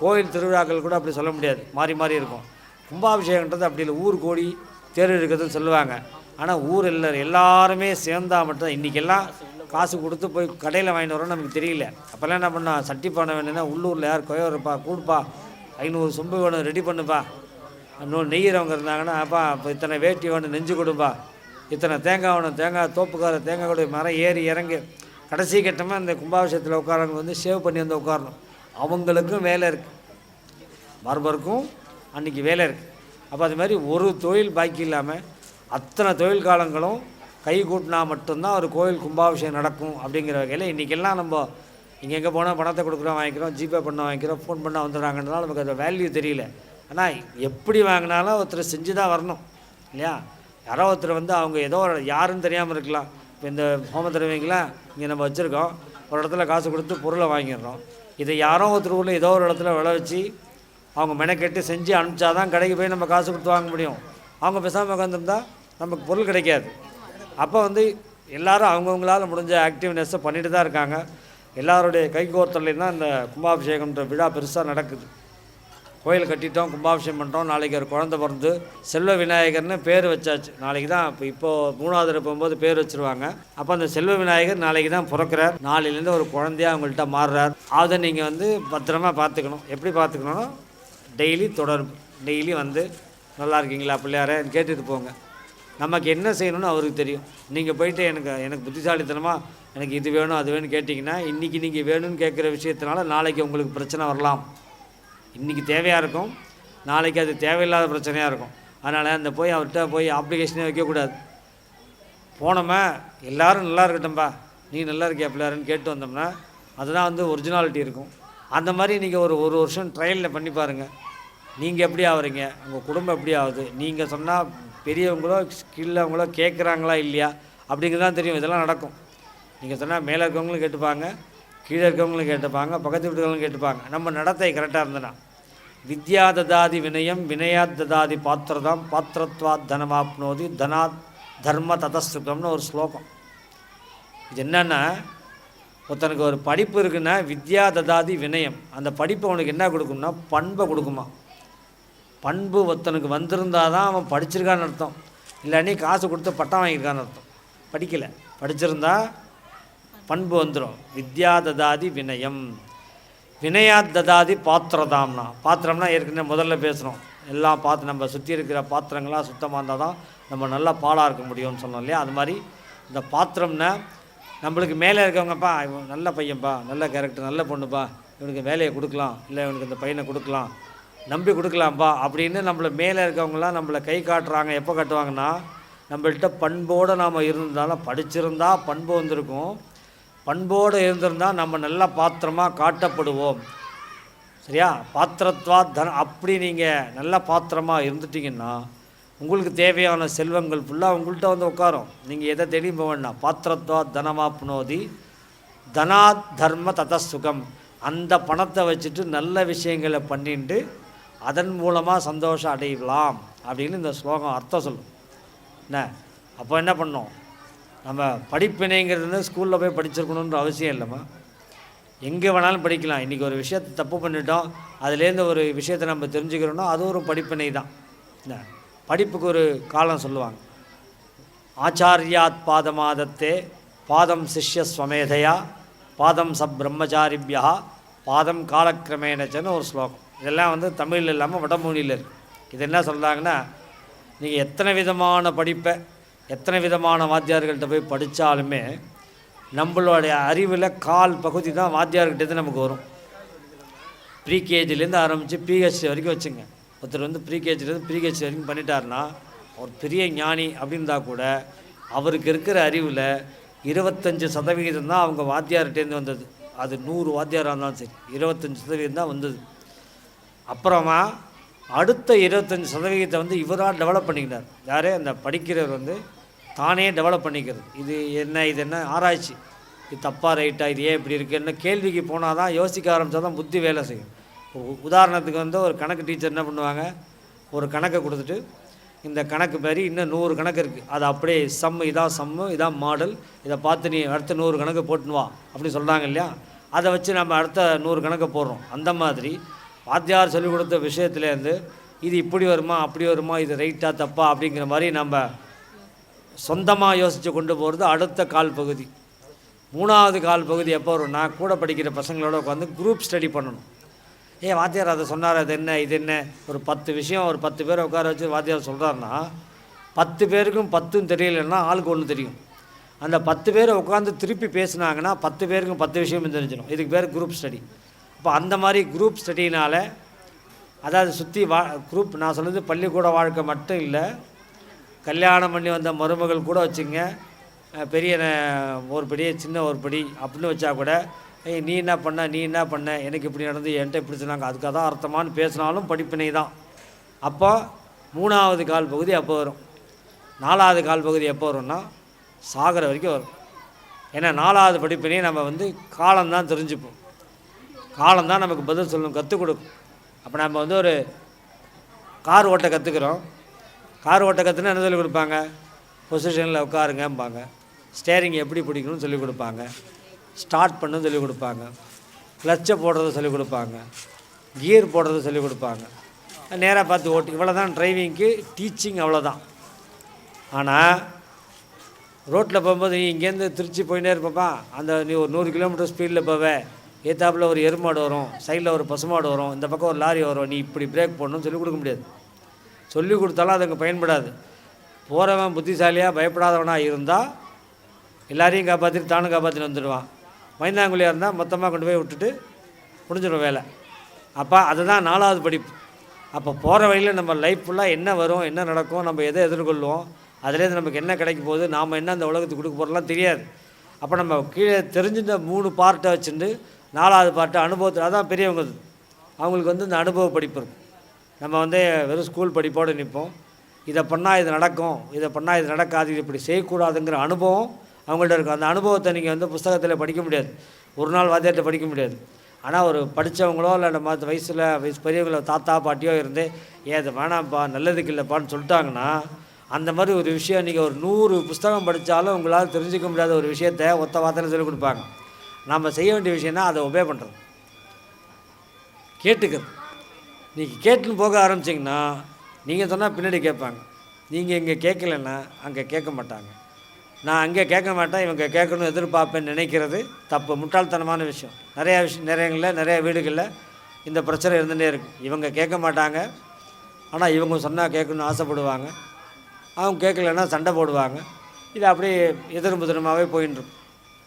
கோயில் திருவிழாக்கள் கூட அப்படி சொல்ல முடியாது, மாறி மாறி இருக்கும். கும்பாபிஷேகன்றது அப்படி இல்லை, ஊர் கோடி தேர் இருக்கிறதுன்னு சொல்லுவாங்க. ஆனால் ஊர் எல்லாருமே சேர்ந்தா மட்டும். இன்றைக்கெல்லாம் காசு கொடுத்து போய் கடையில் வாங்கிட்டு வரோம், நமக்கு தெரியல. அப்போல்லாம் என்ன பண்ணோம், சட்டி பானை வேணும்னா உள்ளூரில் யார் கொயவரப்பா கூடுப்பா, 500 சொம்பு வேணும் ரெடி பண்ணுப்பா, இன்னொரு நெய்யறவங்க இருந்தாங்கன்னா அப்பா இப்போ இத்தனை வேட்டி வேணும் நெஞ்சு கொடுப்பா, இத்தனை தேங்காய் வேணும், தேங்காய் தோப்புக்கார தேங்காய் கூட மரம் ஏறி இறங்கி கடைசி கட்டமாக அந்த கும்பாபிஷேகத்தில் உட்காரவங்க வந்து சேவ் பண்ணி வந்து உட்காரணும். அவங்களுக்கும் வேலை இருக்குது, மரபருக்கும் அன்றைக்கி வேலை இருக்குது. அப்போ அது மாதிரி ஒரு தொழில் பாக்கி இல்லாமல் அத்தனை தொழில் காலங்களும் கை கூட்டினா மட்டும்தான் ஒரு கோயில் கும்பாபிஷேகம் நடக்கும். அப்படிங்கிற வகையில் இன்றைக்கெல்லாம் நம்ம இங்கே எங்கே போனால் பணத்தை கொடுக்குறோம், வாங்கிக்கிறோம், ஜிபே பண்ண வாங்கிக்கிறோம், ஃபோன் பண்ணால் வந்துடுறாங்கன்றதால நமக்கு அது வேல்யூ தெரியல. ஆனால் எப்படி வாங்கினாலும் ஒருத்தர் செஞ்சு தான் வரணும் இல்லையா? யாரோ ஒருத்தர் வந்து அவங்க ஏதோ யாருன்னு தெரியாமல் இருக்கலாம். இப்போ இந்த ஹோம திரவியங்களாம் இங்கே நம்ம வச்சுருக்கோம், ஒரு இடத்துல காசு கொடுத்து பொருளை வாங்கிடுறோம். இதை யாரோ ஒருத்தர் ஊரில் ஏதோ ஒரு இடத்துல விளைவிச்சு அவங்க மெனக்கெட்டு செஞ்சு அனுப்பிச்சா தான் கடைக்கு போய் நம்ம காசு கொடுத்து வாங்க முடியும். அவங்க பேசாமல் உட்காந்துருந்தா நமக்கு பொருள் கிடைக்காது. அப்போ வந்து எல்லோரும் அவங்கவுங்களால் முடிஞ்ச ஆக்டிவ்னஸை பண்ணிட்டு தான் இருக்காங்க. எல்லாருடைய கைகோர்த்தலையும் தான் இந்த கும்பாபிஷேகம்ன்ற விழா பெருசாக நடக்குது. கோயில் கட்டிட்டோம், கும்பாபிஷேகம் பண்ணுறோம், நாளைக்கு ஒரு குழந்தை பிறந்து செல்வ விநாயகர்னு பேர் வச்சாச்சு. நாளைக்கு தான் இப்போது 3வது போகும்போது பேர் வச்சுருவாங்க. அப்போ அந்த செல்வ விநாயகர் நாளைக்கு தான் பிறக்கிறார். நாளையிலேருந்து ஒரு குழந்தையாக அவங்கள்ட்ட மாறுறார். அதை நீங்கள் வந்து பத்திரமா பார்த்துக்கணும். எப்படி பார்த்துக்கணும்னா டெய்லி தொடர்பு, டெய்லி வந்து நல்லா இருக்கீங்களா பிள்ளையாரே கேட்டுட்டு போங்க. நமக்கு என்ன செய்யணும்னு அவருக்கு தெரியும். நீங்கள் போயிட்டு எனக்கு புத்திசாலித்தனமாக எனக்கு இது வேணும் அது வேணும்னு கேட்டிங்கன்னா இன்றைக்கி நீங்கள் வேணும்னு கேட்குற விஷயத்தினால நாளைக்கு உங்களுக்கு பிரச்சனை வரலாம். இன்றைக்கி தேவையாக இருக்கும், நாளைக்கு அது தேவையில்லாத பிரச்சனையாக இருக்கும். அதனால் அந்த போய் அவர்கிட்ட போய் அப்ளிகேஷனே வைக்கக்கூடாது. போனோமா எல்லோரும் நல்லா இருக்கட்டும்பா, நீ நல்லா இருக்கியா பிள்ளையாருன்னு கேட்டு வந்தோம்னா அதுதான் வந்து ஒரிஜினாலிட்டி இருக்கும். அந்த மாதிரி நீங்கள் ஒரு வருஷம் ட்ரையலில் பண்ணி பாருங்கள். நீங்கள் எப்படி ஆகுறீங்க, உங்கள் குடும்பம் எப்படி ஆகுது, நீங்கள் சொன்னால் பெரியவங்களோ ஸ்கில்லவங்களோ கேட்குறாங்களா இல்லையா அப்படிங்கிறதான் தெரியும். இதெல்லாம் நடக்கும். நீங்கள் சொன்னால் மேலே இருக்கவங்களும் கேட்டுப்பாங்க, கீழே இருக்கவங்களும் கேட்டுப்பாங்க, பக்கத்து வீட்டுகளும் கேட்டுப்பாங்க. நம்ம நடத்தை கரெக்டாக இருந்தனா வித்யா ததாதி வினயம் வினயாத் ததாதி பாத்திரதாம் பாத்திரத்வாத் தனமாப்னோதி தனாத் தர்ம ததஸ்ருகம்னு ஒரு ஸ்லோகம். இது என்னென்னா, ஒருத்தனுக்கு ஒரு படிப்பு இருக்குன்னா வித்யா ததாதி வினயம், அந்த படிப்பு அவனுக்கு என்ன கொடுக்கும்னா பண்பை கொடுக்குமா. பண்பு ஒருத்தனுக்கு வந்திருந்தால் தான் அவன் படிச்சிருக்கான்னு அர்த்தம். இல்லைன்னி காசு கொடுத்து பட்டம் வாங்கியிருக்கான்னு அர்த்தம். படிக்கலை, படிச்சிருந்தா பண்பு வந்துடும். வித்யா ததாதி வினயம் வினயாத் ததாதி பாத்திரதாம்னா, பாத்திரம்னா ஏற்கனவே முதல்ல பேசுகிறோம். எல்லாம் நம்ம சுற்றி இருக்கிற பாத்திரங்களாக சுத்தமாக இருந்தால் தான் நம்ம நல்லா பாலாக இருக்க முடியும்னு சொன்னோம் இல்லையா? அது மாதிரி இந்த பாத்திரம்னா நம்மளுக்கு மேலே இருக்கவங்கப்பா இவன் நல்ல பையன்ப்பா, நல்ல கேரக்டர், நல்ல பொண்ணுப்பா, இவனுக்கு வேலையை கொடுக்கலாம், இல்லை இவனுக்கு இந்த பையனை கொடுக்கலாம், நம்பி கொடுக்கலாம்ப்பா அப்படின்னு நம்மளை மேலே இருக்கவங்களாம் நம்மளை கை காட்டுறாங்க. எப்போ காட்டுவாங்கன்னா நம்மள்கிட்ட பண்போடு நாம் இருந்திருந்தாலும், படிச்சிருந்தா பண்பு வந்திருக்கும், பண்போடு இருந்திருந்தால் நம்ம நல்ல பாத்திரமாக காட்டப்படுவோம். சரியா? பாத்திரத்வா அப்படி நீங்கள் நல்ல பாத்திரமாக இருந்துட்டிங்கன்னா உங்களுக்கு தேவையான செல்வங்கள் ஃபுல்லாக உங்கள்கிட்ட வந்து உட்காரும். நீங்கள் எதை தேடி போக வேண்டாம். பாத்திரத்வா தனமாப்னோதி தனாத் தர்ம ததசுகம். அந்த பணத்தை வச்சுட்டு நல்ல விஷயங்களை பண்ணிட்டு அதன் மூலமாக சந்தோஷம் அடையலாம் அப்படின்னு இந்த ஸ்லோகம் அர்த்தம் சொல்லும். என்ன அப்போ என்ன பண்ணோம், நம்ம படிப்பினைங்கிறது ஸ்கூலில் போய் படிச்சிருக்கணுன்ற அவசியம் இல்லைம்மா. எங்கே வேணாலும் படிக்கலாம். இன்றைக்கி ஒரு விஷயத்தை தப்பு பண்ணிட்டோம், அதுலேருந்து ஒரு விஷயத்தை நம்ம தெரிஞ்சுக்கிறோன்னா அது ஒரு படிப்பினை தான். என்ன படிப்புக்கு ஒரு காலம் சொல்லுவாங்க. ஆச்சாரியாத் பாதமாதத்தே பாதம் சிஷ்ய ஸ்வமேதையா பாதம் சப் பிரம்மச்சாரிபியா பாதம் காலக்கிரமேனச்சன்னு ஒரு ஸ்லோகம். இதெல்லாம் வந்து தமிழில் இல்லாமல் வடமொழியில் இருக்குது. இது என்ன சொல்கிறாங்கன்னா, நீங்கள் எத்தனை விதமான படிப்பை எத்தனை விதமான வாத்தியார்கள்ட்ட போய் படித்தாலுமே நம்மளுடைய அறிவில் கால் பகுதி தான் வாத்தியார்கிட்டேருந்து நமக்கு வரும். ப்ரீகேஜிலேருந்து ஆரம்பித்து பிஹெச்டி வரைக்கும் வச்சுங்க. ஒருத்தர் வந்து ப்ரீகேஜிலேருந்து பிஹெச்டி வரைக்கும் பண்ணிட்டாருன்னா ஒரு பெரிய ஞானி அப்படின்னா கூட அவருக்கு இருக்கிற அறிவில் 25% தான் அவங்க வாத்தியார்கிட்டேருந்து வந்தது. அது 100 வாத்தியாராக இருந்தாலும் சரி 25% தான் வந்தது. அப்புறமா அடுத்த 25% வந்து இவராக டெவலப் பண்ணிக்கிட்டார். யாரே அந்த படிக்கிறவர் வந்து தானே டெவலப் பண்ணிக்கிறது. இது என்ன ஆராய்ச்சி, இது தப்பாக ரைட்டாக, இது ஏன் இப்படி இருக்குன்னு கேள்விக்கு போனால் தான், யோசிக்க ஆரம்பித்தா தான் புத்தி வேலை செய்யும். உதாரணத்துக்கு வந்து ஒரு கணக்கு டீச்சர் என்ன பண்ணுவாங்க, ஒரு கணக்கை கொடுத்துட்டு இந்த கணக்கு மாதிரி இன்னும் 100 கணக்கு இருக்குது, அது அப்படியே இதான் சம்மு இதான் மாடல், இதை பார்த்து நீ அடுத்த 100 கணக்கு போட்டுன்னு வா அப்படி சொல்கிறாங்க இல்லையா? அதை வச்சு நம்ம அடுத்த 100 கணக்கை போடுறோம். அந்த மாதிரி வாத்தியார் சொல்லிக் கொடுத்த விஷயத்துலேருந்து இது இப்படி வருமா அப்படி வருமா, இது ரைட்டாக தப்பா அப்படிங்கிற மாதிரி நம்ம சொந்தமாக யோசித்து கொண்டு போகிறது அடுத்த கால் பகுதி. 3வது கால் பகுதி எப்போ வரும்னா, கூட படிக்கிற பசங்களோட உட்காந்து குரூப் ஸ்டடி பண்ணணும். வாத்தியார் அதை சொன்னார், அது என்ன இது என்ன, ஒரு 10 விஷயம் ஒரு 10 பேரை உட்கார வச்சு வாத்தியார் சொல்கிறாருன்னா 10 பேருக்கும் 10ம் தெரியலைன்னா ஆளுக்கு ஒன்று தெரியும். அந்த 10 பேரை உட்காந்து திருப்பி பேசுனாங்கன்னா 10 பேருக்கும் 10 விஷயமும் தெரிஞ்சிடும். இதுக்கு பேர் குரூப் ஸ்டடி. அப்போ அந்த மாதிரி குரூப் ஸ்டடினால், அதாவது சுற்றி குரூப், நான் சொல்கிறது பள்ளிக்கூட வாழ்க்கை மட்டும் இல்லை, கல்யாணம் பண்ணி வந்த மருமகள் கூட வச்சுங்க, பெரிய ஒரு படி சின்ன ஒரு படி அப்படின்னு வச்சா கூட, நீ என்ன பண்ண, எனக்கு இப்படி நடந்து, என்கிட்ட இப்படி சொன்னாங்க, அதுக்காக தான் அர்த்தமானு பேசினாலும் படிப்பினை தான். அப்போ 3வது கால் பகுதி அப்போ வரும். 4வது கால் பகுதி எப்போ வரும்னா சாகிற வரைக்கும் வரும். ஏன்னா 4வது படிப்பினை நம்ம காலம்தான் தெரிஞ்சுப்போம். காலம்தான் நமக்கு பதில் சொல்லணும், கற்றுக் கொடுக்கும். அப்போ நம்ம ஒரு கார் ஓட்ட கற்றுக்குறோம். கார் ஓட்ட கற்றுனா என்ன சொல்லிக் கொடுப்பாங்க? பொசிஷனில் உட்காருங்கம்பாங்க, ஸ்டேரிங் எப்படி பிடிக்கணும்னு சொல்லிக் கொடுப்பாங்க, ஸ்டார்ட் பண்ணு சொல்லிக் கொடுப்பாங்க, கிளச்சை போடுறத சொல்லிக் கொடுப்பாங்க, கியர் போடுறத சொல்லிக் கொடுப்பாங்க, நேராக பார்த்து ஓட்டு. இவ்வளோ தான் டிரைவிங்க்கு டீச்சிங், அவ்வளோதான். ஆனால் ரோட்டில் போகும்போது நீ இங்கேருந்து திருச்சி போயிட்டே இருப்பப்பா, நீ ஒரு 100 கிலோமீட்டர் ஸ்பீடில் போவே, ஏத்தாப்பில் ஒரு எருமாடு வரும், சைடில் ஒரு பசுமாடு வரும், இந்த பக்கம் ஒரு லாரி வரும், நீ இப்படி பிரேக் போடணும்னு சொல்லிக் கொடுக்க முடியாது. சொல்லிக் கொடுத்தாலும் அது அங்கே பயன்படாது. போகிறவன் புத்திசாலியாக பயப்படாதவனாக இருந்தால் எல்லாரையும் காப்பாற்றிட்டு தானும் காப்பாற்றிட்டு வந்துடுவான். மைந்தாங்குழியாக இருந்தால் மொத்தமாக கொண்டு போய் விட்டுட்டு முடிஞ்சிடும் வேலை. அப்போ அதுதான் 4வது படிப்பு. அப்போ போகிற வழியில் நம்ம லைஃப் ஃபுல்லாக என்ன வரும், என்ன நடக்கும், நம்ம எதை எதிர்கொள்வோம், அதுலேருந்து நமக்கு என்ன கிடைக்க போகுது, நாம் என்ன அந்த உலகத்துக்கு கொடுக்க போகிறலாம் தெரியாது. அப்போ நம்ம கீழே தெரிஞ்சுட்ட 3 பார்ட்டை வச்சுட்டு 4வது பார்ட்டை அனுபவத்தில், அதான் பெரியவங்க அவங்களுக்கு இந்த அனுபவ படிப்பு இருக்கும். நம்ம வெறும் ஸ்கூல் படிப்போடு நிற்போம். இதை பண்ணால் இது நடக்கும், இதை பண்ணால் இது நடக்காது, இது இப்படி செய்யக்கூடாதுங்கிற அனுபவம் அவங்கள்ட்ட இருக்கும். அந்த அனுபவத்தை நீங்கள் புஸ்தகத்தில் படிக்க முடியாது, ஒரு நாள் வாத்தியார்கிட்ட படிக்க முடியாது. ஆனால் ஒரு படித்தவங்களோ இல்லை நம்ம வயசில் பெரியவங்களோ தாத்தா பாட்டியோ இருந்து இது வேணாம்ப்பா, நல்லதுக்கு இல்லைப்பான்னு சொல்லிட்டாங்கன்னா, அந்த மாதிரி ஒரு விஷயம் நீங்கள் ஒரு 100 புஸ்தகம் படித்தாலும் உங்களால் தெரிஞ்சிக்க முடியாத ஒரு விஷயத்தை ஒத்த வார்த்தையில் சொல்லிக் கொடுப்பாங்க. நம்ம செய்ய வேண்டிய விஷயம்னா அதை ஒபே பண்ணுறது, கேட்டுக்கிறது. நீங்கள் கேட்டுன்னு போக ஆரம்பிச்சிங்கன்னா நீங்கள் சொன்னால் பின்னாடி கேட்பாங்க. நீங்கள் இங்கே கேட்கலன்னா அங்கே கேட்க மாட்டாங்க. நான் அங்கே கேட்க மாட்டேன், இவங்க கேட்கணும்னு எதிர்பார்ப்பேன்னு நினைக்கிறது தப்பு, முட்டாள்தனமான விஷயம். நிறைய வீடுகளில் இந்த பிரச்சனை இருந்துகிட்டே இருக்குது. இவங்க கேட்க மாட்டாங்க, ஆனால் இவங்க சொன்னால் கேட்கணும்னு ஆசைப்படுவாங்க. அவங்க கேட்கலன்னா சண்டை போடுவாங்க. இது அப்படியே எதிர்புதிரமாகவே போயின்ட்டுருக்கும்.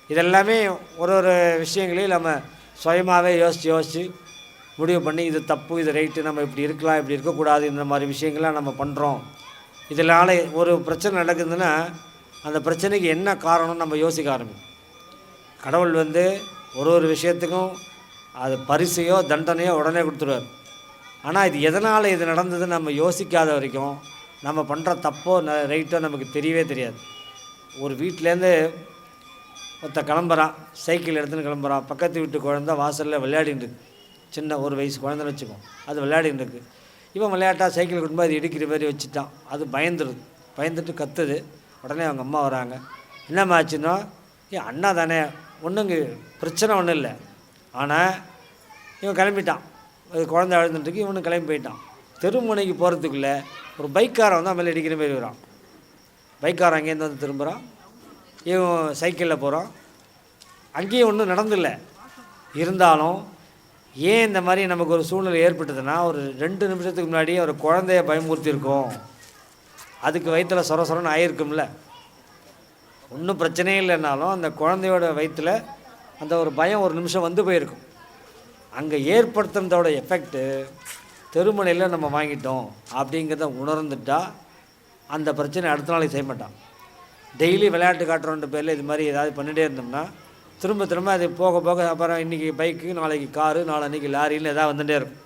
இதெல்லாமே ஒரு விஷயங்களையும் நம்ம சுயமாகவே யோசித்து முடிவு பண்ணி, இது தப்பு, இது ரைட்டு, நம்ம இப்படி இருக்கலாம், இப்படி இருக்கக்கூடாது, இந்த மாதிரி விஷயங்கள்லாம் நம்ம பண்ணுறோம். இதனால் ஒரு பிரச்சனை நடக்குதுன்னா அந்த பிரச்சனைக்கு என்ன காரணம்னு நம்ம யோசிக்க ஆரம்பிக்கும். கடவுள் ஒரு விஷயத்துக்கும் அது பரிசையோ தண்டனையோ உடனே கொடுத்துருவார். ஆனால் இது எதனால் இது நடந்ததுன்னு நம்ம யோசிக்காத வரைக்கும் நம்ம பண்ணுற தப்போ ரைட்டோ நமக்கு தெரியவே தெரியாது. ஒரு வீட்டிலேருந்து கிளம்புறான், சைக்கிள் எடுத்துன்னு கிளம்புறான், பக்கத்து வீட்டு குழந்தை வாசலில் விளையாடின்னு இருக்கு, சின்ன 1 வயசு குழந்தைன்னு வச்சுக்கோம், அது விளையாடின்னு இருக்குது. இவன் விளையாட்டாக சைக்கிள் கொண்டு போய் அது இடிக்கிற மாதிரி வச்சுட்டான். அது பயந்துட்டு கத்துது. உடனே அவங்க அம்மா வராங்க. என்னம்மா ஆச்சுன்னா, அண்ணா தானே, ஒன்றுங்க பிரச்சனை ஒன்றும் இல்லை. ஆனால் இவன் கிளம்பிட்டான், அது குழந்தை அழுதுட்டுருக்கு, இவனு கிளம்பி போயிட்டான். தெருமுனைக்கு போகிறதுக்குள்ளே ஒரு பைக்காரன் மேலே இடிக்கிற மாதிரி வரான். பைக்காரன் அங்கேருந்து திரும்புகிறான், இவன் சைக்கிளில் போகிறான். அங்கேயும் ஒன்றும் நடந்தில்லை. இருந்தாலும் ஏன் இந்த மாதிரி நமக்கு ஒரு சூழ்நிலை ஏற்பட்டதுன்னா, ஒரு 2 நிமிஷத்துக்கு முன்னாடி ஒரு குழந்தைய பயமுறுத்தியிருக்கோம், அதுக்கு வயிற்றில் சொரன்னு ஆகிருக்கும்ல. ஒன்றும் பிரச்சனையே இல்லைன்னாலும் அந்த குழந்தையோட வயிற்றில் அந்த ஒரு பயம் ஒரு நிமிஷம் போயிருக்கும். அங்கே ஏற்படுத்துனதோட எஃபெக்ட்டு தெருமனையில் நம்ம வாங்கிட்டோம் அப்படிங்கிறத உணர்ந்துட்டால் அந்த பிரச்சனை அடுத்த நாளைக்கு செய்ய மாட்டான். டெய்லி விளையாட்டு காட்டுறோன்ற பேரில் இது மாதிரி ஏதாவது பண்ணிகிட்டே இருந்தோம்னா திரும்ப அது போக அப்புறம் இன்றைக்கி பைக்கு, நாளைக்கு காரு, நாளைக்கு லாரின்னு ஏதாவது வந்துகிட்டே இருக்கும்.